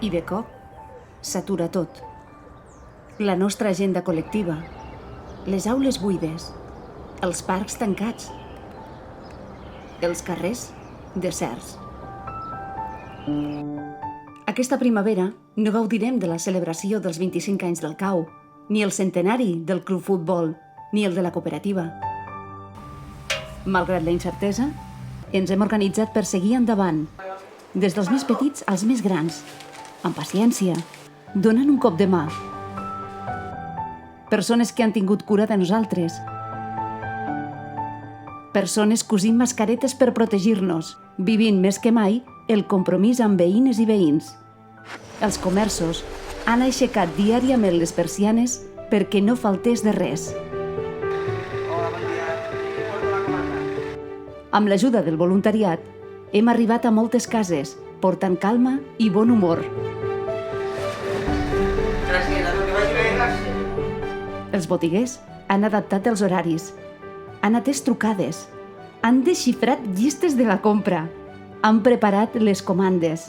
I de cop s'atura tot. La nostra agenda col·lectiva, les aules buides, els parcs tancats, els carrers deserts. Aquesta primavera no gaudirem de la celebració dels 25 anys del CAU, ni el centenari del Club Futbol, ni el de la cooperativa. Malgrat la incertesa, ens hem organitzat per seguir endavant, des dels més petits als més grans, amb paciència, donant un cop de mà. Persones que han tingut cura de nosaltres. Persones cosint mascaretes per protegir-nos, vivint més que mai el compromís amb veïnes i veïns. Els comerços han aixecat diàriament les persianes perquè no faltés de res. Amb l'ajuda del voluntariat, hem arribat a moltes cases, portant calma i bon humor. Els botiguers han adaptat els horaris, han atès trucades, han desxifrat llistes de la compra, han preparat les comandes,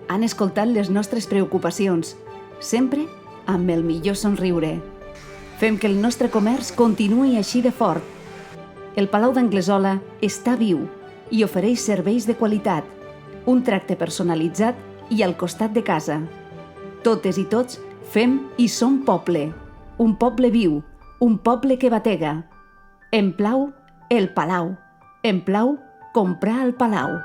han escoltat les nostres preocupacions, sempre amb el millor somriure. Fem que el nostre comerç continuï així de fort. El Palau d'Anglesola està viu i ofereix serveis de qualitat, un tracte personalitzat i al costat de casa. Totes i tots fem i som poble. Un poble viu, un poble que batega. Em plau el Palau. Em plau comprar al Palau.